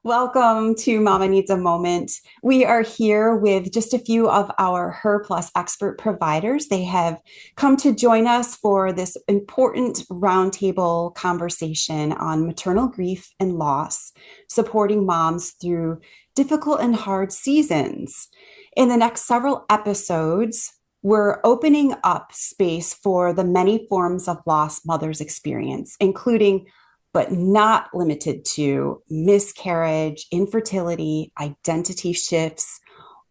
Welcome to Mama Needs a Moment. We are here with just a few of our Her Plus expert providers. They have come to join us for this important roundtable conversation on maternal grief and loss, supporting moms through difficult and hard seasons. In the next several episodes, we're opening up space for the many forms of loss mothers experience, including but not limited to miscarriage, infertility, identity shifts,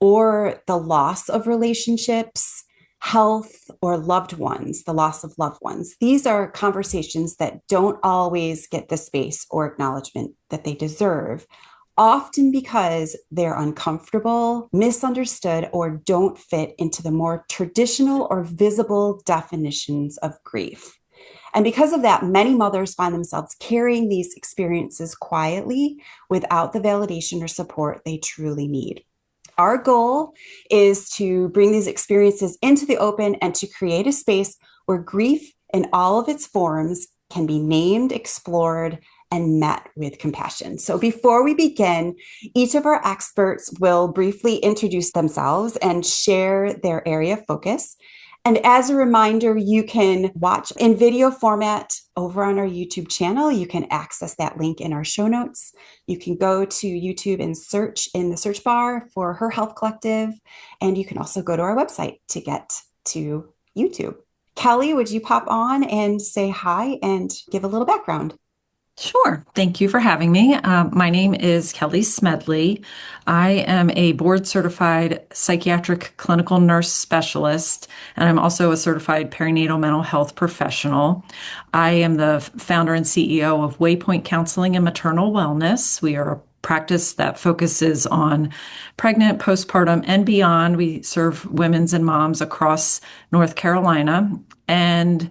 or the loss of relationships, health, or loved ones, the loss of loved ones. These are conversations that don't always get the space or acknowledgement that they deserve, often because they're uncomfortable, misunderstood, or don't fit into the more traditional or visible definitions of grief. And because of that, many mothers find themselves carrying these experiences quietly without the validation or support they truly need. Our goal is to bring these experiences into the open and to create a space where grief in all of its forms can be named, explored, and met with compassion. So before we begin, each of our experts will briefly introduce themselves and share their area of focus. And as a reminder, you can watch in video format over on our YouTube channel. You can access that link in our show notes. You can go to YouTube and search in the search bar for Her Health Collective. And you can also go to our website to get to YouTube. Kelly, would you pop on and say hi and give a little background? Sure. Thank you for having me. My name is Kelly Smedley. I am a board certified psychiatric clinical nurse specialist, and I'm also a certified perinatal mental health professional. I am the founder and CEO of Waypoint Counseling and Maternal Wellness. We are a practice that focuses on pregnant, postpartum, and beyond. We serve women's and moms across North Carolina. And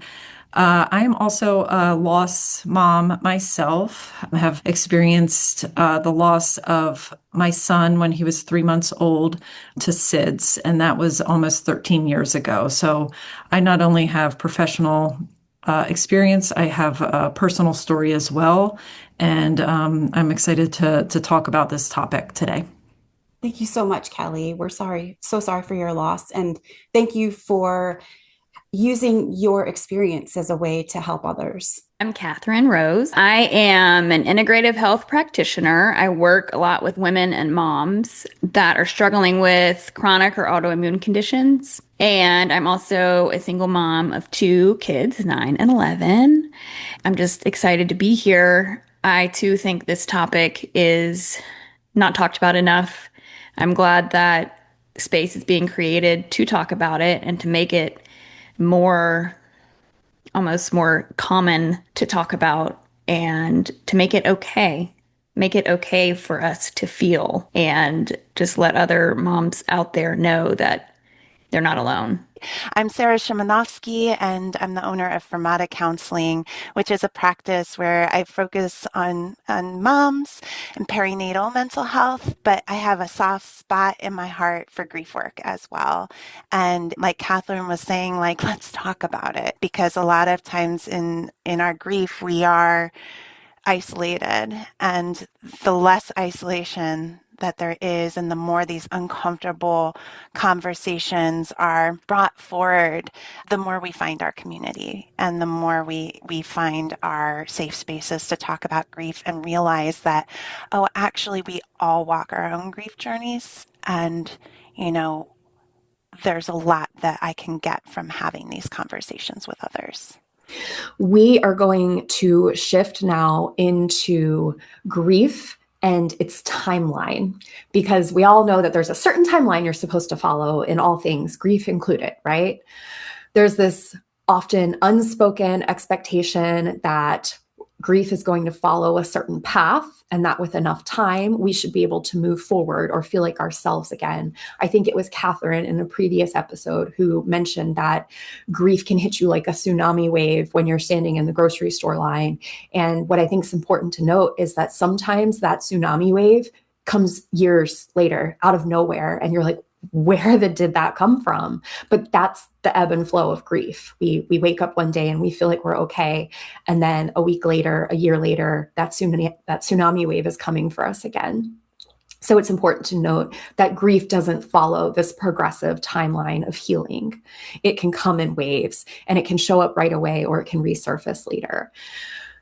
I am also a loss mom myself. I have experienced the loss of my son when he was 3 months old to SIDS, and that was almost 13 years ago. So I not only have professional experience, I have a personal story as well, and I'm excited to talk about this topic today. Thank you so much, Kelly. We're sorry, so sorry for your loss. And thank you for using your experience as a way to help others. I'm Catherine Rose. I am an integrative health practitioner. I work a lot with women and moms that are struggling with chronic or autoimmune conditions. And I'm also a single mom of two kids, 9 and 11. I'm just excited to be here. I too think this topic is not talked about enough. I'm glad that space is being created to talk about it and to make it more almost more common to talk about and to make it okay. Make it okay for us to feel and just let other moms out there know that they're not alone. I'm Sarah Shimanovsky, and I'm the owner of Fermata Counseling, which is a practice where I focus on moms and perinatal mental health, but I have a soft spot in my heart for grief work as well. And like Catherine was saying, like, let's talk about it, because a lot of times in our grief, we are isolated, and the less isolation that there is, and the more these uncomfortable conversations are brought forward, the more we find our community and the more we find our safe spaces to talk about grief and realize that, oh, actually, we all walk our own grief journeys. And, you know, there's a lot that I can get from having these conversations with others. We are going to shift now into grief and its timeline, because we all know that there's a certain timeline you're supposed to follow in all things, grief included, right? There's this often unspoken expectation that grief is going to follow a certain path, and that with enough time, we should be able to move forward or feel like ourselves again. I think it was Catherine in a previous episode who mentioned that grief can hit you like a tsunami wave when you're standing in the grocery store line. And what I think is important to note is that sometimes that tsunami wave comes years later out of nowhere, and you're like, where did that come from? But that's the ebb and flow of grief. We wake up one day and we feel like we're okay. And then a week later, a year later, that tsunami wave is coming for us again. So it's important to note that grief doesn't follow this progressive timeline of healing. It can come in waves, and it can show up right away, or it can resurface later.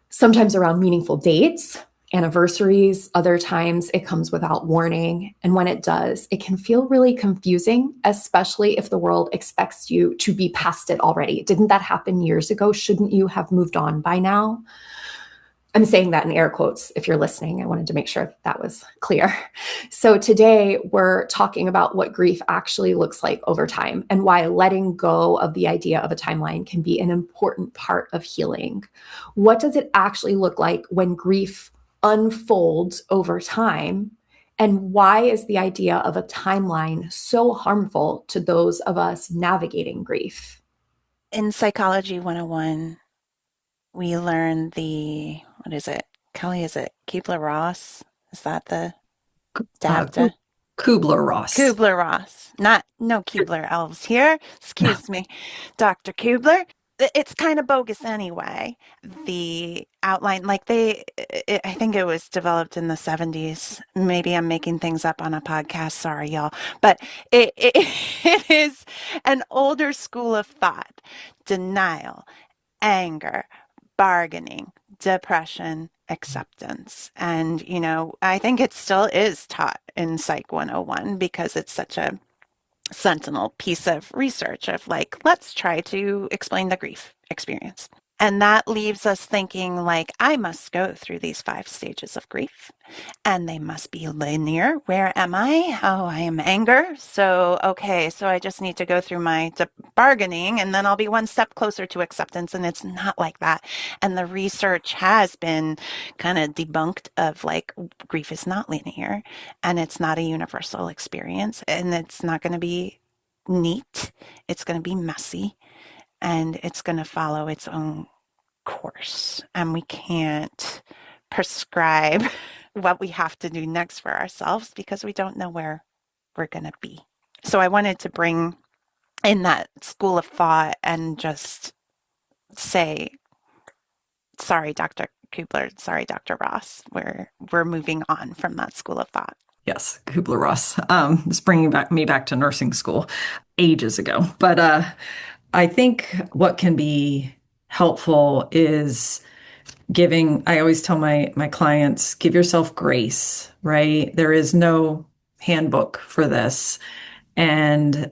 Sometimes around meaningful dates, anniversaries, other times it comes without warning. And when it does, it can feel really confusing, especially if the world expects you to be past it already. Didn't that happen years ago? Shouldn't you have moved on by now? I'm saying that in air quotes if you're listening. I wanted to make sure that was clear. So today we're talking about what grief actually looks like over time and why letting go of the idea of a timeline can be an important part of healing. What does it actually look like when grief unfolds over time? And why is the idea of a timeline so harmful to those of us navigating grief? In Psychology 101, we learn what is it? Kelly, is it Kubler-Ross? Is that the data? Kubler-Ross. Kubler-Ross. No Kubler elves here. Excuse me, Dr. Kubler. It's kind of bogus anyway. The outline, I think it was developed in the 70s. Maybe I'm making things up on a podcast. Sorry, y'all. But it is an older school of thought. Denial, anger, bargaining, depression, acceptance. And, I think it still is taught in Psych 101 because it's such a sentinel piece of research of let's try to explain the grief experience. And that leaves us thinking I must go through these 5 stages of grief and they must be linear. Where am I? Oh, I am anger. So, okay, so I just need to go through my bargaining and then I'll be one step closer to acceptance. And it's not like that. And the research has been kind of debunked of grief is not linear and it's not a universal experience and it's not going to be neat. It's going to be messy. And it's going to follow its own course. And we can't prescribe what we have to do next for ourselves because we don't know where we're going to be. So I wanted to bring in that school of thought and just say, sorry, Dr. Kubler, sorry, Dr. Ross, we're moving on from that school of thought. Yes, Kubler-Ross. It's bringing me back to nursing school ages ago. But I think what can be helpful is I always tell my clients, give yourself grace, right? There is no handbook for this. And,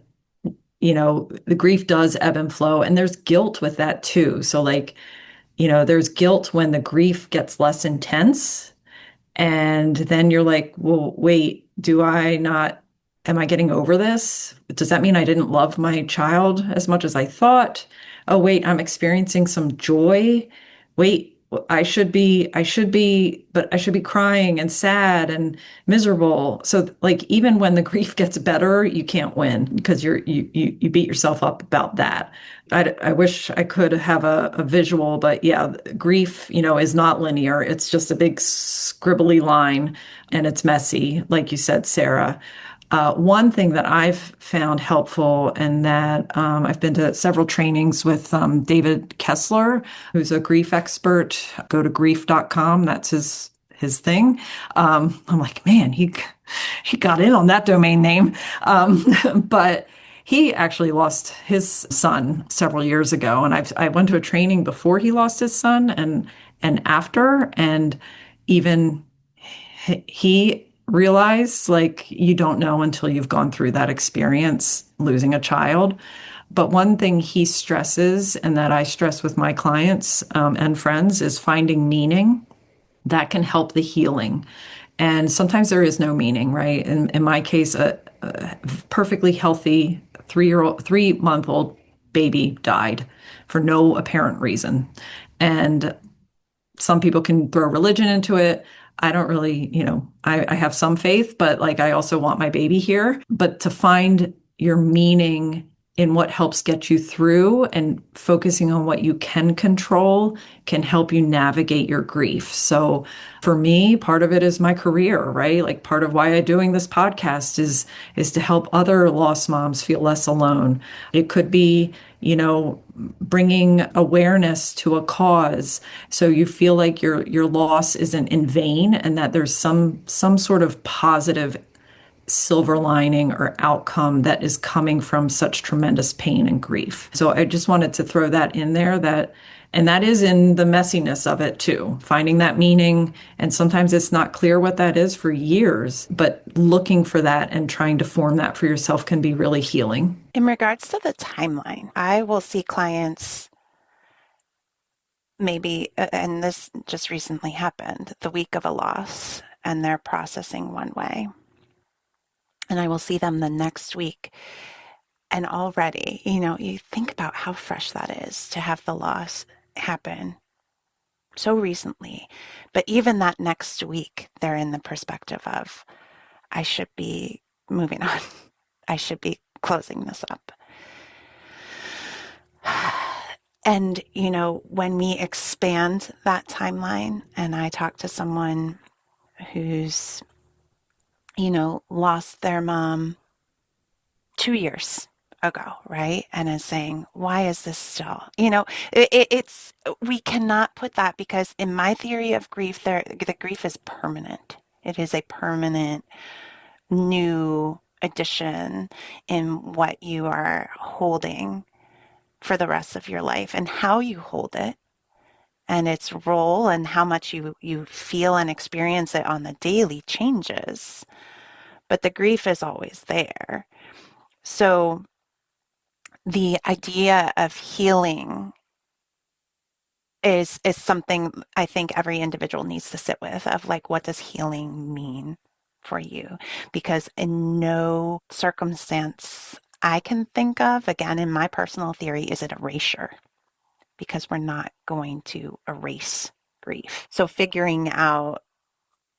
the grief does ebb and flow, and there's guilt with that too. So there's guilt when the grief gets less intense. And then you're like, well, wait, am I getting over this? Does that mean I didn't love my child as much as I thought? Oh, wait, I'm experiencing some joy. Wait, but I should be crying and sad and miserable. So even when the grief gets better, you can't win because you beat yourself up about that. I wish I could have a visual, but yeah, grief, is not linear. It's just a big scribbly line and it's messy, like you said, Sarah. One thing that I've found helpful and that I've been to several trainings with David Kessler, who's a grief expert. Go to grief.com. That's his thing. I'm like, man, he got in on that domain name. But he actually lost his son several years ago. And I went to a training before he lost his son and after, and even he realize you don't know until you've gone through that experience, losing a child. But one thing he stresses, and that I stress with my clients and friends, is finding meaning that can help the healing. And sometimes there is no meaning, right? In my case, a perfectly healthy 3-month-old baby died for no apparent reason. And some people can throw religion into it. I don't really, I have some faith, but I also want my baby here. But to find your meaning in what helps get you through, and focusing on what you can control can help you navigate your grief. So for me, part of it is my career, right? Like part of why I'm doing this podcast is to help other lost moms feel less alone. It could be, bringing awareness to a cause so you feel like your loss isn't in vain, and that there's some sort of positive silver lining or outcome that is coming from such tremendous pain and grief. So I just wanted to throw that in there, and that is in the messiness of it too, finding that meaning. And sometimes it's not clear what that is for years, but looking for that and trying to form that for yourself can be really healing. In regards to the timeline, I will see clients maybe, and this just recently happened, the week of a loss, and they're processing one way. And I will see them the next week. And already, you think about how fresh that is to have the loss happen so recently. But even that next week, they're in the perspective of, I should be moving on. I should be closing this up. And, when we expand that timeline, and I talk to someone who's, lost their mom 2 years ago, right? And is saying, why is this still, it's, we cannot put that, because in my theory of grief, the grief is permanent. It is a permanent new addition in what you are holding for the rest of your life, and how you hold it and its role and how much you feel and experience it on the daily changes. But the grief is always there. So the idea of healing is something I think every individual needs to sit with, of like, what does healing mean for you? Because in no circumstance I can think of, again, in my personal theory, is it erasure, because we're not going to erase grief. So figuring out,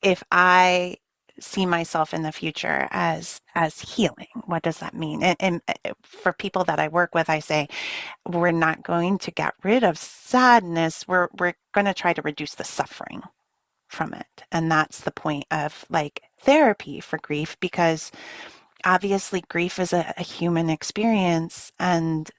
if I see myself in the future as healing, what does that mean? And for people that I work with, I say, we're not going to get rid of sadness. We're going to try to reduce the suffering from it. And that's the point of like therapy for grief, because obviously grief is a human experience and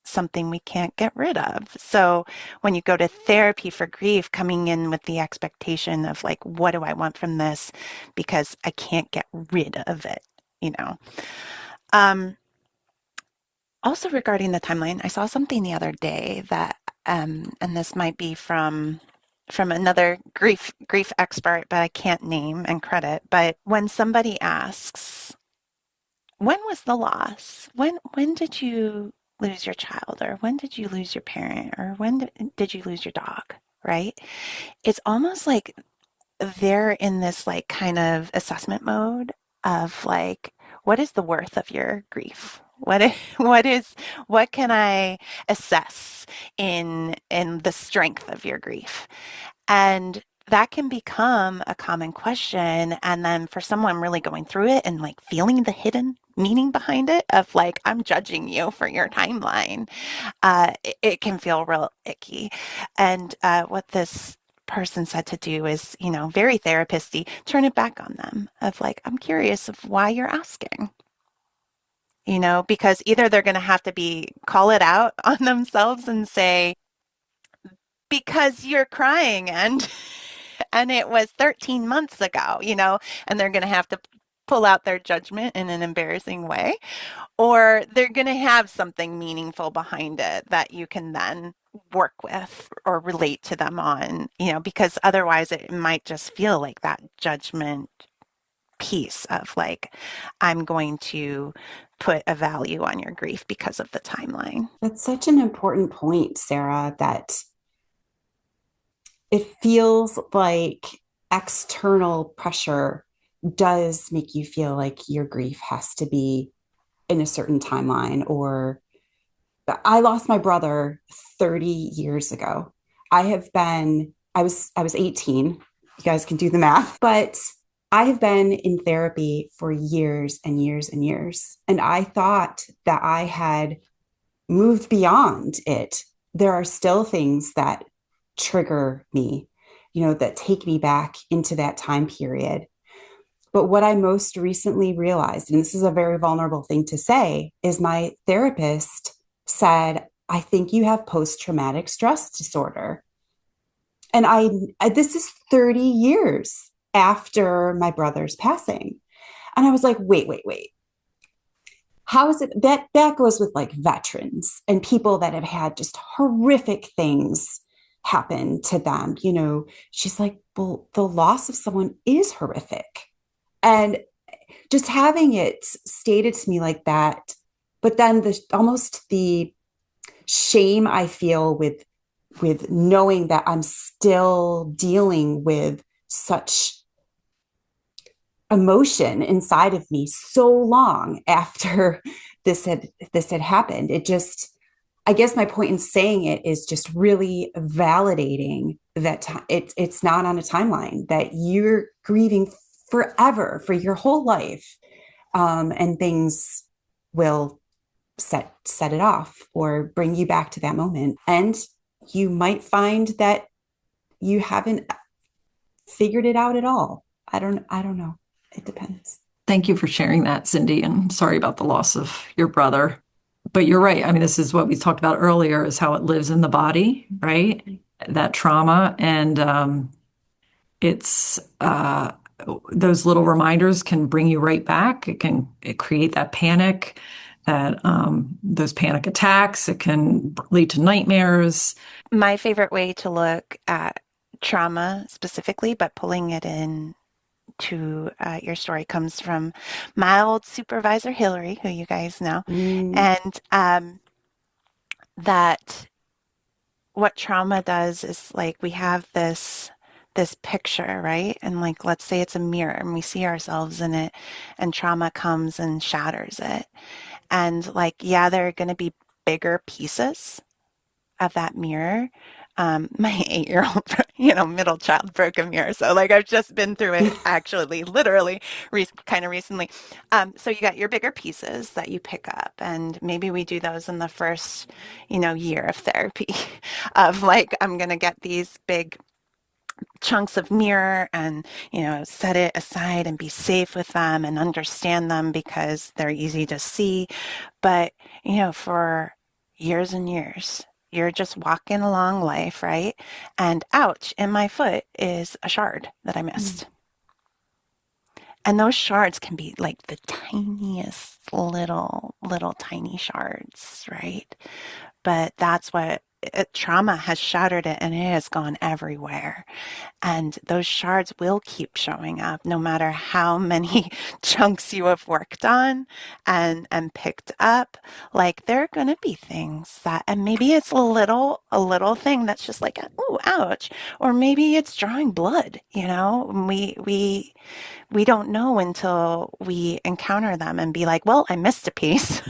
something we can't get rid of. So when you go to therapy for grief, coming in with the expectation of like, what do I want from this? Because I can't get rid of it, Also regarding the timeline, I saw something the other day that, and this might be from another grief expert, but I can't name and credit. But when somebody asks, when was the loss? When did you lose your child, or when did you lose your parent, or when did you lose your dog, right? It's almost like they're in this like kind of assessment mode of like, what is the worth of your grief? What can I assess in the strength of your grief? And that can become a common question. And then for someone really going through it and like feeling the hidden meaning behind it, of like, I'm judging you for your timeline, it can feel real icky. And what this person said to do is, very therapist-y, turn it back on them, of like, I'm curious of why you're asking. Because either they're going to have to call it out on themselves and say, because you're crying and it was 13 months ago, and they're going to have to pull out their judgment in an embarrassing way, or they're going to have something meaningful behind it that you can then work with or relate to them on, because otherwise it might just feel like that judgment piece of like, I'm going to put a value on your grief because of the timeline. That's such an important point, Sarah, that it feels like external pressure does make you feel like your grief has to be in a certain timeline. Or I lost my brother 30 years ago. I was 18. You guys can do the math, but I have been in therapy for years and years and years, and I thought that I had moved beyond it. There are still things that trigger me, that take me back into that time period. But what I most recently realized, and this is a very vulnerable thing to say, is my therapist said, I think you have post-traumatic stress disorder. And this is 30 years after my brother's passing. And I was like, wait. How is it that goes with like veterans and people that have had just horrific things happen to them? She's like, well, the loss of someone is horrific. And just having it stated to me like that, but then the shame I feel with knowing that I'm still dealing with such emotion inside of me so long after this had happened. It just, I guess my point in saying it is just really validating that it's not on a timeline, that you're grieving forever for your whole life, and things will set it off or bring you back to that moment. And you might find that you haven't figured it out at all. I don't know. It depends. Thank you for sharing that, Cindy, and sorry about the loss of your brother. But you're right. I mean, this is what we talked about earlier, is how it lives in the body, right? That trauma. And it's those little reminders can bring you right back. It create that panic, those panic attacks. It can lead to nightmares. My favorite way to look at trauma specifically, but pulling it in to your story, comes from my old supervisor, Hillary, who you guys know. And that what trauma does is, like, we have this picture, right? And like, let's say it's a mirror and we see ourselves in it, and trauma comes and shatters it. And like, yeah, there are going to be bigger pieces of that mirror. My 8-year-old, middle child broke a mirror. So like, I've just been through it actually, literally, kind of recently. So you got your bigger pieces that you pick up, and maybe we do those in the first, year of therapy of like, I'm going to get these big chunks of mirror and, set it aside and be safe with them and understand them because they're easy to see. But, for years and years, you're just walking along life, right? And ouch, in my foot is a shard that I missed. And those shards can be like the tiniest little tiny shards, right? But that's what trauma has shattered it, and it has gone everywhere. And those shards will keep showing up no matter how many chunks you have worked on and picked up. Like, there are going to be things that, and maybe it's a little thing that's just like, oh, ouch. Or maybe it's drawing blood, we don't know until we encounter them and be like, well, I missed a piece.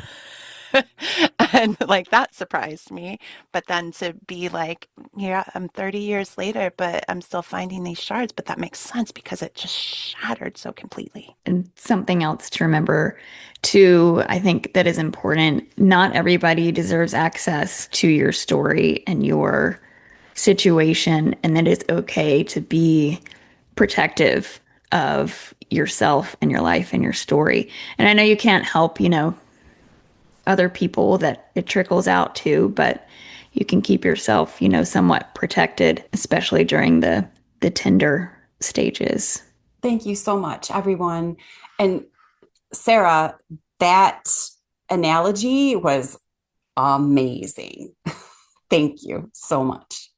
And like, that surprised me. But then to be like, yeah, I'm 30 years later, but I'm still finding these shards. But that makes sense because it just shattered so completely. And something else to remember too, I think that is important. Not everybody deserves access to your story and your situation, and that it's okay to be protective of yourself and your life and your story. And I know you can't help, other people that it trickles out to, but you can keep yourself, somewhat protected, especially during the tender stages. Thank you so much, everyone. And Sarah, that analogy was amazing. Thank you so much.